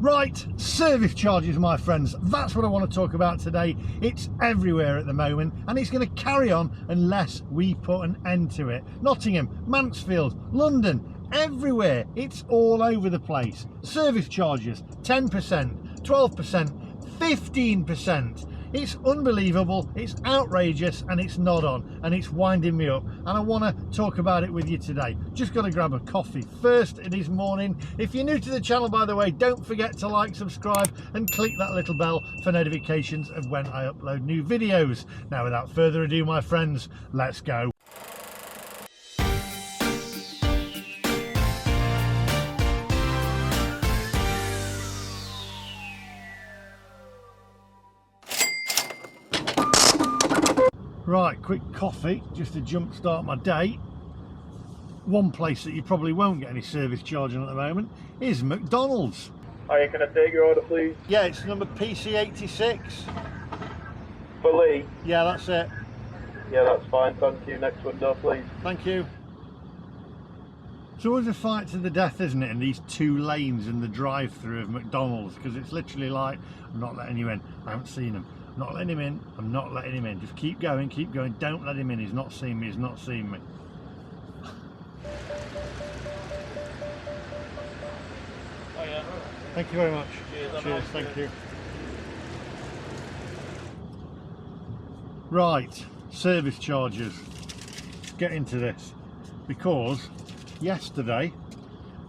Right, service charges, my friends, that's what I want to talk about today. It's everywhere at the moment and it's going to carry on unless we put an end to it. Nottingham, Mansfield, London, everywhere, it's all over the place. Service charges, 10%, 12%, 15%. It's unbelievable, it's outrageous, and it's not on, and it's winding me up, and I want to talk about it with you today. Just got to grab a coffee first. It is morning. If you're new to the channel, by the way, don't forget to like, subscribe, and click that little bell for notifications of when I upload new videos. Now, without further ado, my friends, let's go. Right, quick coffee just to jump start my day. One place that you probably won't get any service charging at the moment is McDonald's. Hiya, can I take your order, please? Yeah, it's number PC86. For Lee? Yeah, that's it. Yeah, that's fine, thank you. Next window, please. Thank you. It's always a fight to the death, isn't it, in these two lanes in the drive-through of McDonald's, because it's literally like, I'm not letting you in, I haven't seen him. I'm not letting him in, I'm not letting him in. Just keep going, don't let him in. He's not seeing me, he's not seeing me. Oh yeah. Thank you very much. Cheers, cheers, thank you. Right, service charges. Let's get into this, because yesterday,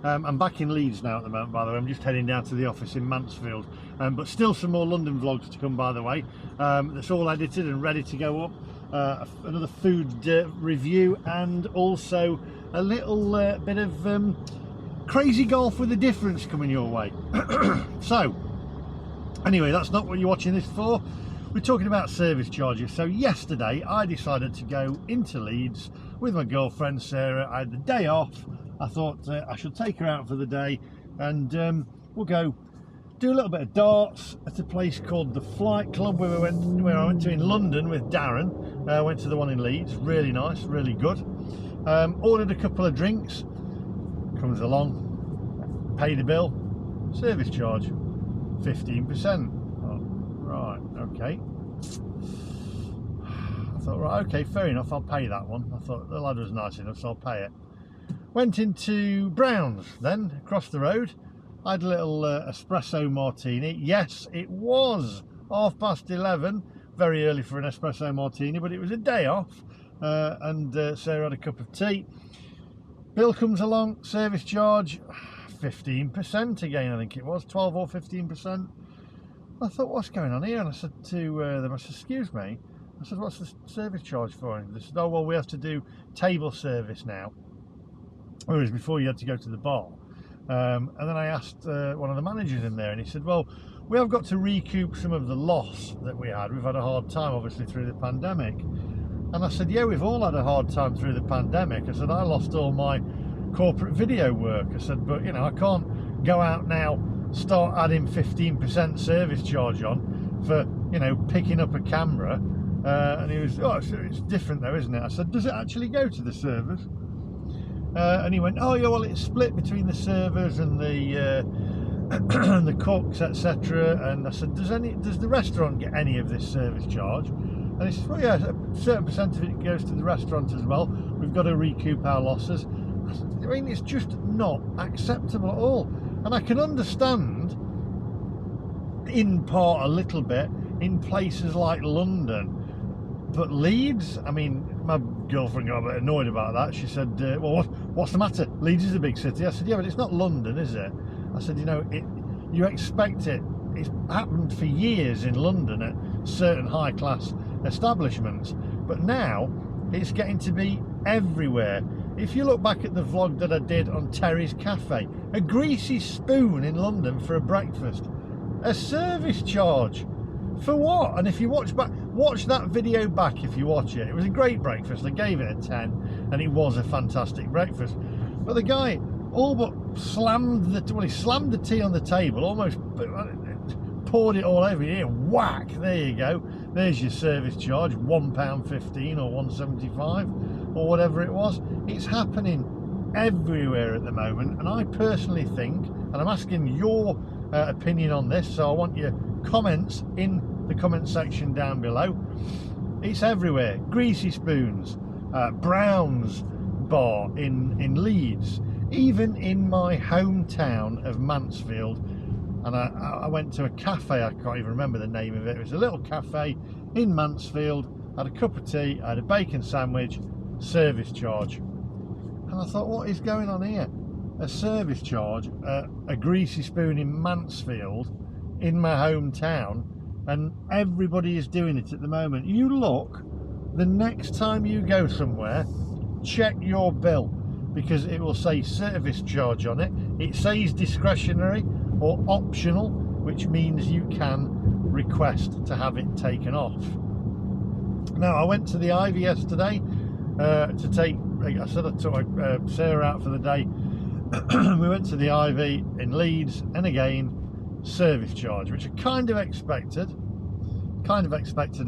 I'm back in Leeds now at the moment, by the way. I'm just heading down to the office in Mansfield, but still some more London vlogs to come, by the way. That's all edited and ready to go up. Another food review, and also a little bit of crazy golf with a difference coming your way. So anyway, that's not what you're watching this for. We're talking about service charges. So yesterday I decided to go into Leeds with my girlfriend Sarah. I had the day off. I thought I should take her out for the day, and we'll go do a little bit of darts at a place called the Flight Club, where I went to in London with Darren. I went to the one in Leeds, really nice, really good. Ordered a couple of drinks, comes along, paid a bill, service charge, 15%. Oh, right, okay. I thought, right, okay, fair enough, I'll pay that one. I thought the lad was nice enough, so I'll pay it. Went into Brown's then, across the road. I had a little espresso martini. Yes, it was 11:30, very early for an espresso martini, but it was a day off, and Sarah had a cup of tea. Bill comes along, service charge, 15% again, I think it was, 12 or 15%. I thought, what's going on here? And I said to them, I said, excuse me, I said, what's the service charge for? And they said, oh, well, we have to do table service now. Whereas before you had to go to the bar. And then I asked one of the managers in there, and he said, well, we have got to recoup some of the loss that we had. We've had a hard time, obviously, through the pandemic. And I said, yeah, we've all had a hard time through the pandemic. I said, I lost all my corporate video work. I said, but, you know, I can't go out now, start adding 15% service charge on for, you know, picking up a camera. And he was, oh, it's different though, isn't it? I said, does it actually go to the servers? And he went, oh yeah, well, it's split between the servers and the and the cooks, etc. And I said, does the restaurant get any of this service charge? And he said, well, yeah, a certain percent of it goes to the restaurant as well. We've got to recoup our losses. I mean, it's just not acceptable at all. And I can understand, in part, a little bit in places like London. But Leeds, I mean, my girlfriend got a bit annoyed about that. She said, well, what's the matter? Leeds is a big city. I said, yeah, but it's not London, is it? I said, you know, you expect it. It's happened for years in London at certain high-class establishments. But now, it's getting to be everywhere. If you look back at the vlog that I did on Terry's Cafe, a Greasy Spoon in London for a breakfast, a service charge. For what? And if you watch that video back, if you watch it, it was a great breakfast. I gave it a 10, and it was a fantastic breakfast. But the guy all but slammed he slammed the tea on the table, almost poured it all over you. Whack! There you go. There's your service charge, £1.15 or £1.75 or whatever it was. It's happening everywhere at the moment, and I personally think, and I'm asking your opinion on this, so I want your comments in the comment section down below. It's everywhere. Greasy Spoons, Brown's bar in Leeds, even in my hometown of Mansfield. And I went to a cafe, I can't even remember the name of it. It was a little cafe in Mansfield. I had a cup of tea, I had a bacon sandwich, service charge. And I thought, what is going on here? A service charge, a Greasy Spoon in Mansfield, in my hometown, and everybody is doing it at the moment. You look, the next time you go somewhere, check your bill, because it will say service charge on it. It says discretionary or optional, which means you can request to have it taken off. Now, I went to the Ivy yesterday to take, I said I took Sarah out for the day. We went to the Ivy in Leeds, and again, service charge, which I kind of expected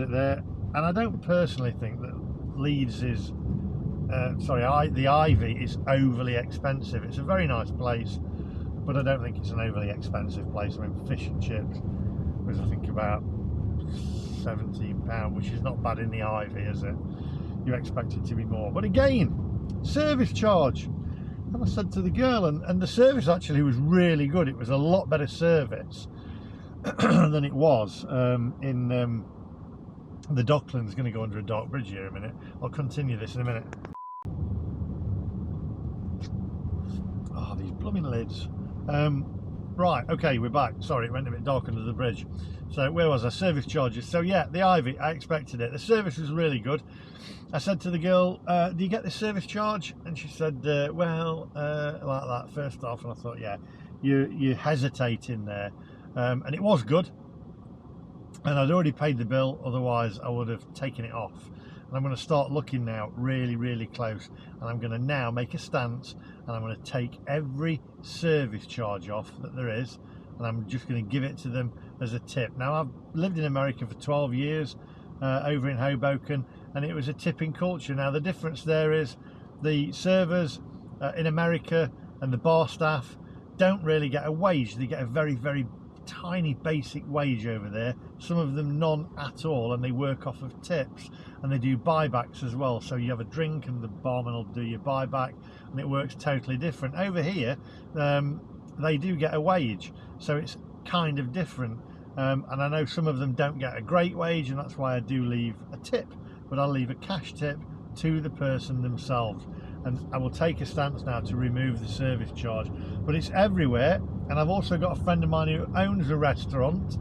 it there. And I don't personally think that Leeds is, the Ivy is overly expensive. It's a very nice place, but I don't think it's an overly expensive place. I mean, fish and chips was, I think, about £17, which is not bad in the Ivy, is it? You expect it to be more. But again, service charge. And I said to the girl, and the service actually was really good. It was a lot better service than it was in the Docklands. Going to go under a dark bridge here in a minute. I'll continue this in a minute. Oh, these blooming lids. Right, okay, we're back. Sorry, it went a bit dark under the bridge. So where was I? Service charges. So yeah, the Ivy, I expected it. The service was really good. I said to the girl, do you get the service charge? And she said, well, like that, first off. And I thought, yeah, you hesitating there. And it was good. And I'd already paid the bill, otherwise I would have taken it off. And I'm going to start looking now really, really close. And I'm going to now make a stance, and I'm going to take every service charge off that there is, and I'm just going to give it to them as a tip. Now, I've lived in America for 12 years, over in Hoboken, and it was a tipping culture. Now, the difference there is the servers in America and the bar staff don't really get a wage. They get a very, very tiny basic wage over there, some of them none at all, and they work off of tips, and they do buybacks as well. So you have a drink and the barman will do your buyback, and it works totally different. Over here they do get a wage, so it's kind of different, and I know some of them don't get a great wage, and that's why I do leave a tip, but I'll leave a cash tip to the person themselves. And I will take a stance now to remove the service charge, but it's everywhere. And I've also got a friend of mine who owns a restaurant,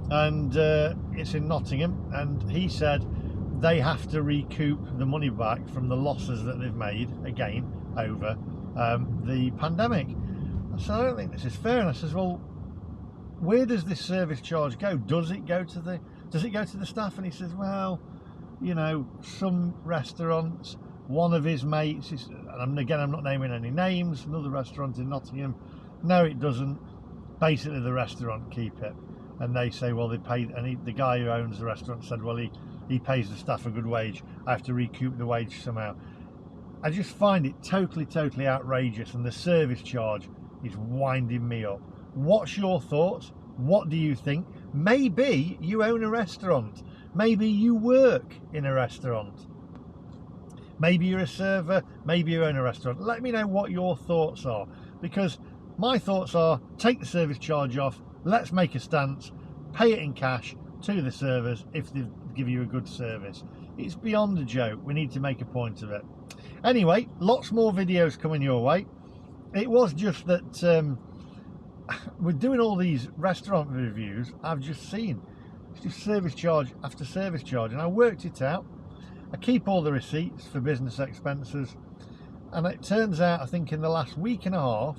and it's in Nottingham, and he said they have to recoup the money back from the losses that they've made, again, over the pandemic. I said, I don't think this is fair. And I says, well, where does this service charge go? Does it go to the staff? And he says, well, you know, some restaurants, one of his mates is, and again, I'm not naming any names, another restaurant in Nottingham, no, it doesn't. Basically, the restaurant keep it, and they say, well, they paid, and the guy who owns the restaurant said, well, he pays the staff a good wage. I have to recoup the wage somehow. I just find it totally outrageous, and the service charge is winding me up. What's your thoughts? What do you think? Maybe you own a restaurant. Maybe you work in a restaurant. Maybe you're a server. Maybe you own a restaurant. Let me know what your thoughts are, because my thoughts are, take the service charge off. Let's make a stance. Pay it in cash to the servers if they give you a good service. It's beyond a joke. We need to make a point of it. Anyway, lots more videos coming your way. It was just that we're doing all these restaurant reviews. I've just seen it's just service charge after service charge, and I worked it out. I keep all the receipts for business expenses, and it turns out, I think in the last week and a half,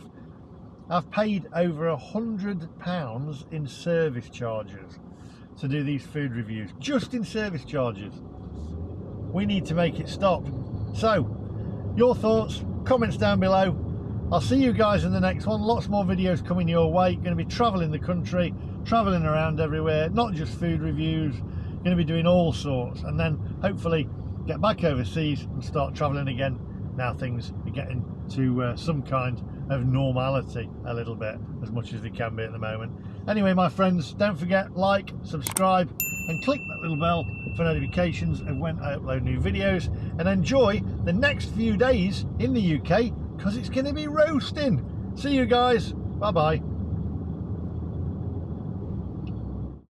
I've paid over £100 in service charges to do these food reviews, just in service charges. We need to make it stop. So, your thoughts, comments down below. I'll see you guys in the next one. Lots more videos coming your way. Going to be travelling the country, travelling around everywhere, not just food reviews. Going to be doing all sorts, and then hopefully get back overseas and start travelling again. Now things are getting to some kind of normality a little bit, as much as they can be at the moment. Anyway, my friends, don't forget, like, subscribe and click that little bell for notifications of when I upload new videos, and enjoy the next few days in the UK, because it's going to be roasting. See you guys, bye bye.